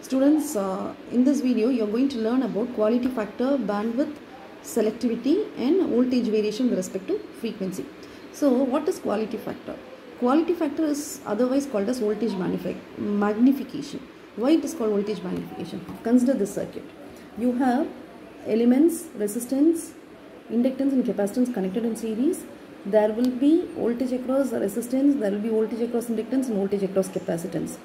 Students, in this video you are going to learn about quality factor, bandwidth, selectivity and voltage variation with respect to frequency. So what is quality factor? Quality factor is otherwise called as voltage magnification. Why it is called voltage magnification? Consider this circuit. You have elements, resistance, inductance and capacitance connected in series. There will be voltage across resistance, there will be voltage across inductance and voltage across capacitance.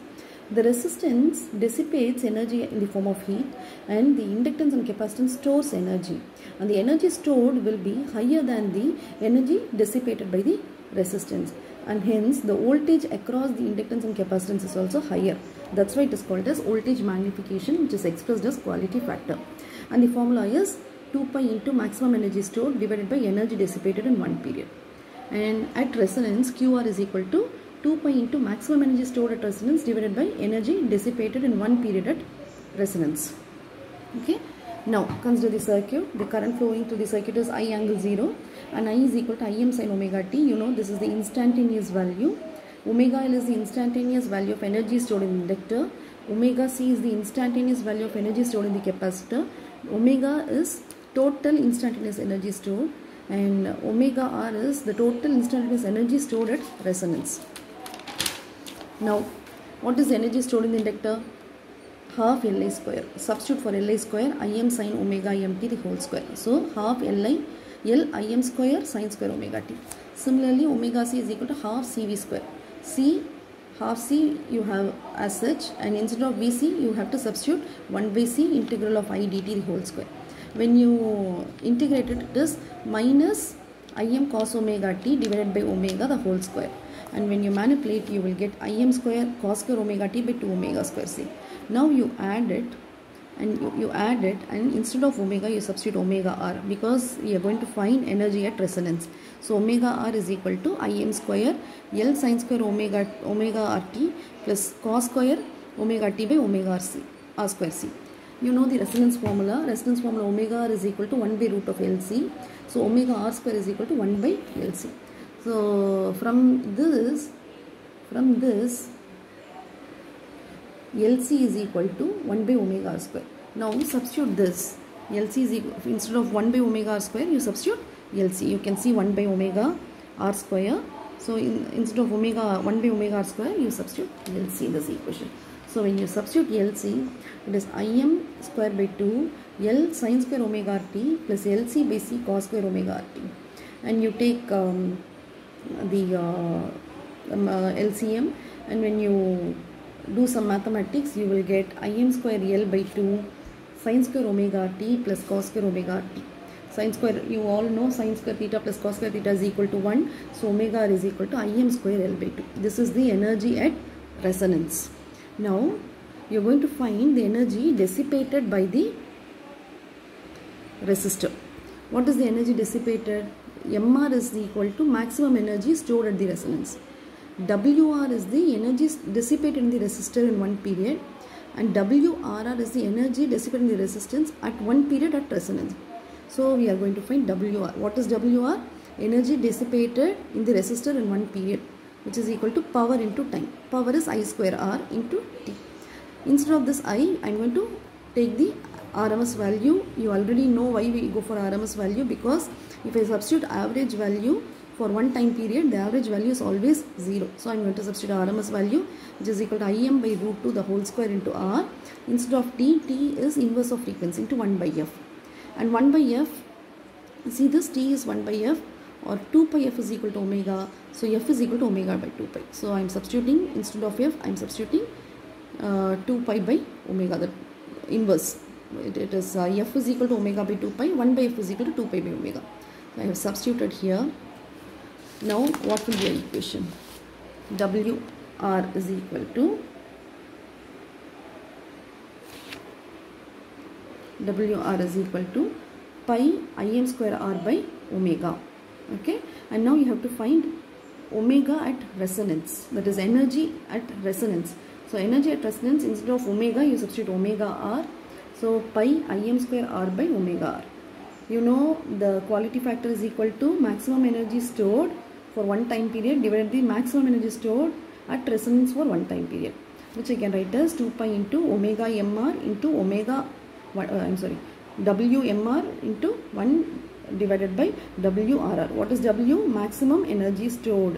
The resistance dissipates energy in the form of heat and the inductance and capacitance stores energy, and the energy stored will be higher than the energy dissipated by the resistance, and hence the voltage across the inductance and capacitance is also higher. That's why it is called as voltage magnification, which is expressed as quality factor, and the formula is 2 pi into maximum energy stored divided by energy dissipated in one period. And at resonance, QR is equal to 2 pi into maximum energy stored at resonance divided by energy dissipated in one period at resonance. Okay. Now consider the circuit. The current flowing through the circuit is I angle 0 and I is equal to Im sin omega t. You know this is the instantaneous value. Omega L is the instantaneous value of energy stored in the inductor. Omega C is the instantaneous value of energy stored in the capacitor. Omega is total instantaneous energy stored, and omega R is the total instantaneous energy stored at resonance. Now, what is the energy stored in the inductor? Half Li square. Substitute for Li square, Im sin omega mt the whole square. So, half Li, L Im square sin square omega t. Similarly, omega C is equal to half Cv square. C, half C you have as such, and instead of Vc, you have to substitute 1 by C integral of I dt the whole square. When you integrate it, it is minus Im cos omega t divided by omega the whole square. And when you manipulate, you will get Im square cos square omega t by 2 omega square c. Now you add it, and instead of omega you substitute omega r, because we are going to find energy at resonance. So omega r is equal to Im square L sin square omega rt plus cos square omega t by omega r square c. You know the resonance formula. Resonance formula omega r is equal to 1 by root of LC. So omega r square is equal to 1 by LC. So from this LC is equal to 1 by omega r square. Now substitute this. LC is equal, instead of 1 by omega r square, you substitute LC. You can see 1 by omega r square. So instead of 1 by omega r square, you substitute LC in this equation. So when you substitute LC, it is Im square by 2 L sin square omega rt plus LC by C cos square omega rt, and you take the LCM, and when you do some mathematics, you will get Im square L by 2 sin square omega t plus cos square omega t. Sin square, you all know sin square theta plus cos square theta is equal to 1. So omega r is equal to Im square L by 2. This is the energy at resonance. Now you are going to find the energy dissipated by the resistor. What is the energy dissipated? Mr is equal to maximum energy stored at the resonance. Wr is the energy dissipated in the resistor in one period, and Wrr is the energy dissipated in the resistance at one period at resonance. So we are going to find Wr. What is Wr? Energy dissipated in the resistor in one period, which is equal to power into time. Power is I square R into T. Instead of this I am going to take the RMS value. You already know why we go for RMS value, because if I substitute average value for one time period, the average value is always 0. So I am going to substitute RMS value, which is equal to Im by root 2 the whole square into R. Instead of T, T is inverse of frequency into 1 by F. And 1 by F, see this T is 1 by F, or 2 pi F is equal to omega. So F is equal to omega by 2 pi. So I am substituting, instead of F, I am substituting 2 pi by omega, the inverse. It is F is equal to omega by 2 pi, 1 by F is equal to 2 pi by omega. So I have substituted here. Now what will be the equation? Wr is equal to pi Im square R by omega. Okay, and now you have to find omega at resonance, that is energy at resonance. So energy at resonance, instead of omega you substitute omega R. So pi Im square R by omega R. You know the quality factor is equal to maximum energy stored for one time period divided by maximum energy stored at resonance for one time period. which I can write as 2 pi into omega mr into WMR into 1 divided by WRR. What is W? Maximum energy stored.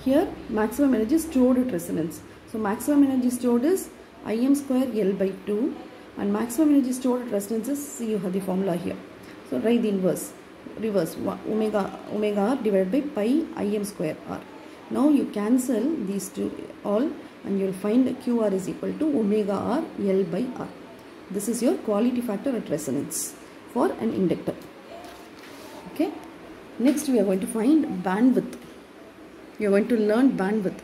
Here maximum energy stored at resonance. So maximum energy stored is Im square L by 2, and maximum energy stored at resonance is, see, you have the formula here. So write the reverse omega r divided by pi Im square r. Now you cancel these two all and you will find QR is equal to omega r L by r. This is your quality factor at resonance for an inductor. Okay. Next we are going to find bandwidth. You are going to learn bandwidth.